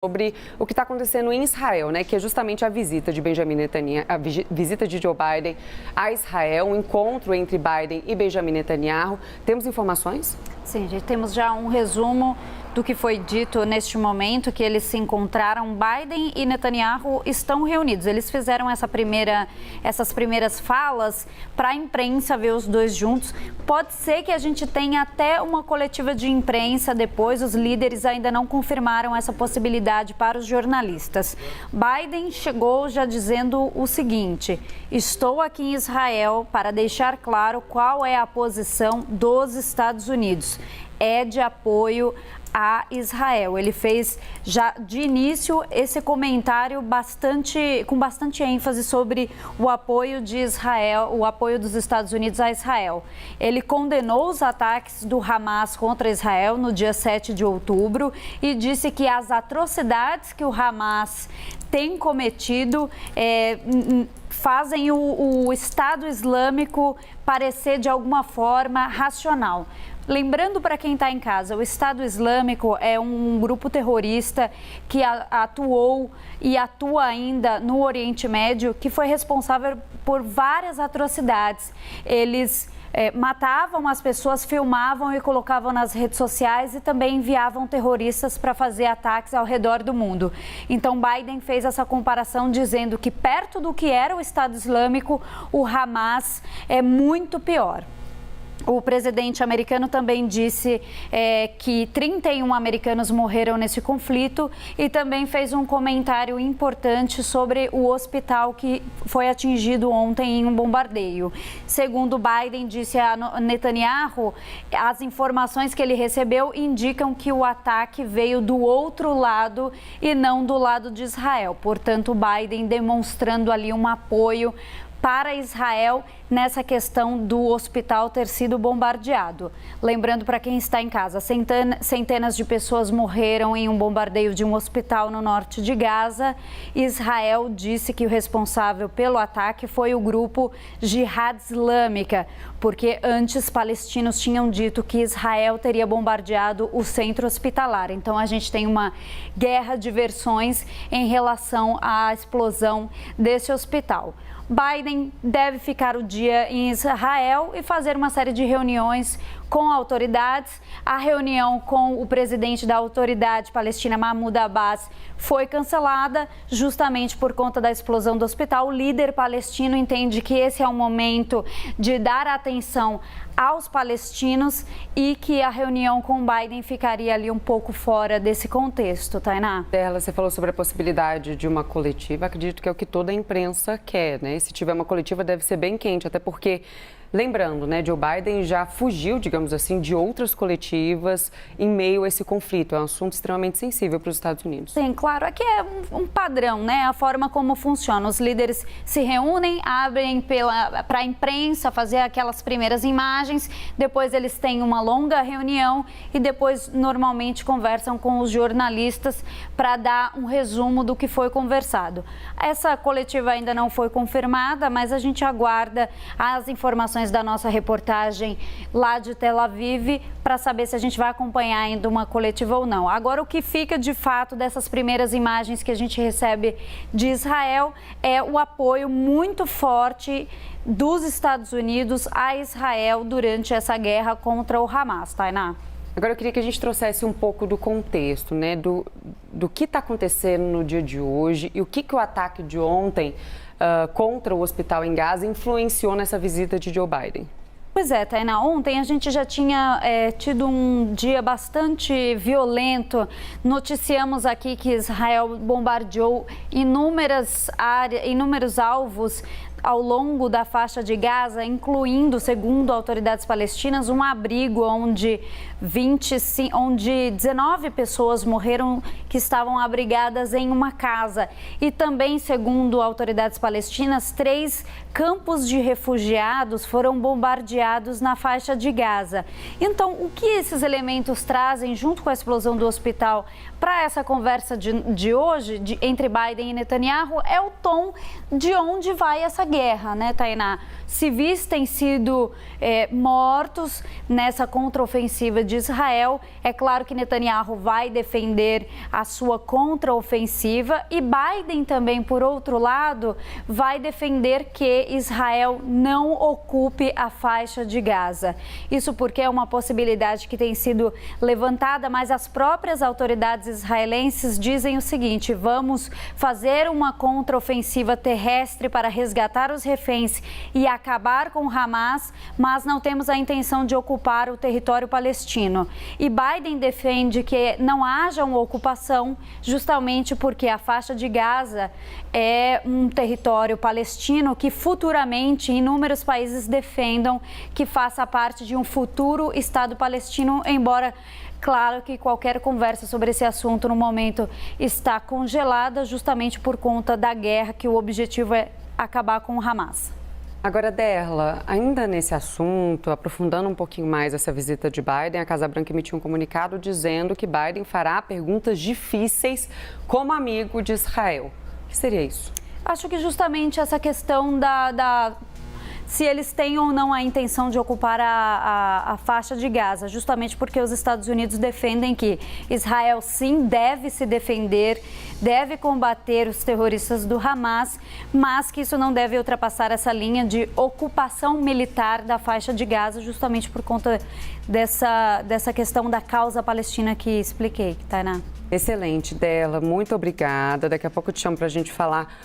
Sobre o que está acontecendo em Israel, né? Que é justamente a visita de Benjamin Netanyahu, a visita de Joe Biden a Israel, um encontro entre Biden e Benjamin Netanyahu. Temos informações? Sim, gente, temos já um resumo do que foi dito neste momento, que eles se encontraram. Biden e Netanyahu estão reunidos. Eles fizeram essas primeiras falas para a imprensa ver os dois juntos. Pode ser que a gente tenha até uma coletiva de imprensa depois. Os líderes ainda não confirmaram essa possibilidade para os jornalistas. Biden chegou já dizendo o seguinte: estou aqui em Israel para deixar claro qual é a posição dos Estados Unidos. É de apoio a Israel. Ele fez já de início esse comentário com bastante ênfase sobre o apoio de Israel, o apoio dos Estados Unidos a Israel. Ele condenou os ataques do Hamas contra Israel no dia 7 de outubro e disse que as atrocidades que o Hamas tem cometido fazem o Estado Islâmico parecer de alguma forma racional. Lembrando para quem está em casa, o Estado Islâmico é um grupo terrorista que atuou e atua ainda no Oriente Médio, que foi responsável por várias atrocidades. Eles matavam as pessoas, filmavam e colocavam nas redes sociais e também enviavam terroristas para fazer ataques ao redor do mundo. Então, Biden fez essa comparação dizendo que perto do que era o Estado Islâmico, o Hamas é muito pior. O presidente americano também disse que 31 americanos morreram nesse conflito e também fez um comentário importante sobre o hospital que foi atingido ontem em um bombardeio. Segundo Biden disse a Netanyahu, as informações que ele recebeu indicam que o ataque veio do outro lado e não do lado de Israel. Portanto, Biden demonstrando ali um apoio para Israel nessa questão do hospital ter sido bombardeado. Lembrando para quem está em casa, centenas de pessoas morreram em um bombardeio de um hospital no norte de Gaza. Israel disse que o responsável pelo ataque foi o grupo Jihad Islâmica, porque antes palestinos tinham dito que Israel teria bombardeado o centro hospitalar. Então a gente tem uma guerra de versões em relação à explosão desse hospital. Biden deve ficar o dia em Israel e fazer uma série de reuniões com autoridades. A reunião com o presidente da autoridade palestina, Mahmoud Abbas, foi cancelada justamente por conta da explosão do hospital. O líder palestino entende que esse é o momento de dar atenção aos palestinos e que a reunião com Biden ficaria ali um pouco fora desse contexto, Tainá. Você falou sobre a possibilidade de uma coletiva, acredito que é o que toda a imprensa quer, né? Se tiver uma coletiva deve ser bem quente, até porque, lembrando, né, Joe Biden já fugiu, digamos assim, de outras coletivas em meio a esse conflito. É um assunto extremamente sensível para os Estados Unidos. Sim, claro. Aqui é um padrão, né? A forma como funciona. Os líderes se reúnem, abrem para a imprensa fazer aquelas primeiras imagens, depois eles têm uma longa reunião e depois normalmente conversam com os jornalistas para dar um resumo do que foi conversado. Essa coletiva ainda não foi confirmada, mas a gente aguarda as informações da nossa reportagem lá de Tel Aviv para saber se a gente vai acompanhar ainda uma coletiva ou não. Agora, o que fica de fato dessas primeiras imagens que a gente recebe de Israel é o apoio muito forte dos Estados Unidos a Israel durante essa guerra contra o Hamas, Tainá. Agora eu queria que a gente trouxesse um pouco do contexto, né, do que está acontecendo no dia de hoje e o que o ataque de ontem contra o hospital em Gaza influenciou nessa visita de Joe Biden. Pois é, Tainá, ontem a gente já tinha tido um dia bastante violento. Noticiamos aqui que Israel bombardeou inúmeros alvos ao longo da faixa de Gaza, incluindo, segundo autoridades palestinas, um abrigo onde 19 pessoas morreram que estavam abrigadas em uma casa. E também, segundo autoridades palestinas, 3 campos de refugiados foram bombardeados na faixa de Gaza. Então, o que esses elementos trazem, junto com a explosão do hospital, para essa conversa de hoje, entre Biden e Netanyahu, é o tom de onde vai essa guerra, né, Tainá? Civis têm sido mortos nessa contraofensiva de Israel. É claro que Netanyahu vai defender a sua contraofensiva e Biden também, por outro lado, vai defender que Israel não ocupe a faixa de Gaza. Isso porque é uma possibilidade que tem sido levantada, mas as próprias autoridades israelenses dizem o seguinte: vamos fazer uma contraofensiva terrestre para resgatar os reféns e acabar com o Hamas, mas não temos a intenção de ocupar o território palestino. E Biden defende que não haja uma ocupação, justamente porque a faixa de Gaza é um território palestino que futuramente inúmeros países defendam que faça parte de um futuro Estado palestino, embora claro que qualquer conversa sobre esse assunto no momento está congelada justamente por conta da guerra, que o objetivo é acabar com o Hamas. Agora, Derla, ainda nesse assunto, aprofundando um pouquinho mais essa visita de Biden, a Casa Branca emitiu um comunicado dizendo que Biden fará perguntas difíceis como amigo de Israel. O que seria isso? Acho que justamente essa questão se eles têm ou não a intenção de ocupar a faixa de Gaza, justamente porque os Estados Unidos defendem que Israel sim deve se defender, deve combater os terroristas do Hamas, mas que isso não deve ultrapassar essa linha de ocupação militar da faixa de Gaza, justamente por conta dessa questão da causa palestina que expliquei, Tainá. Excelente, Derla, muito obrigada. Daqui a pouco eu te chamo para a gente falar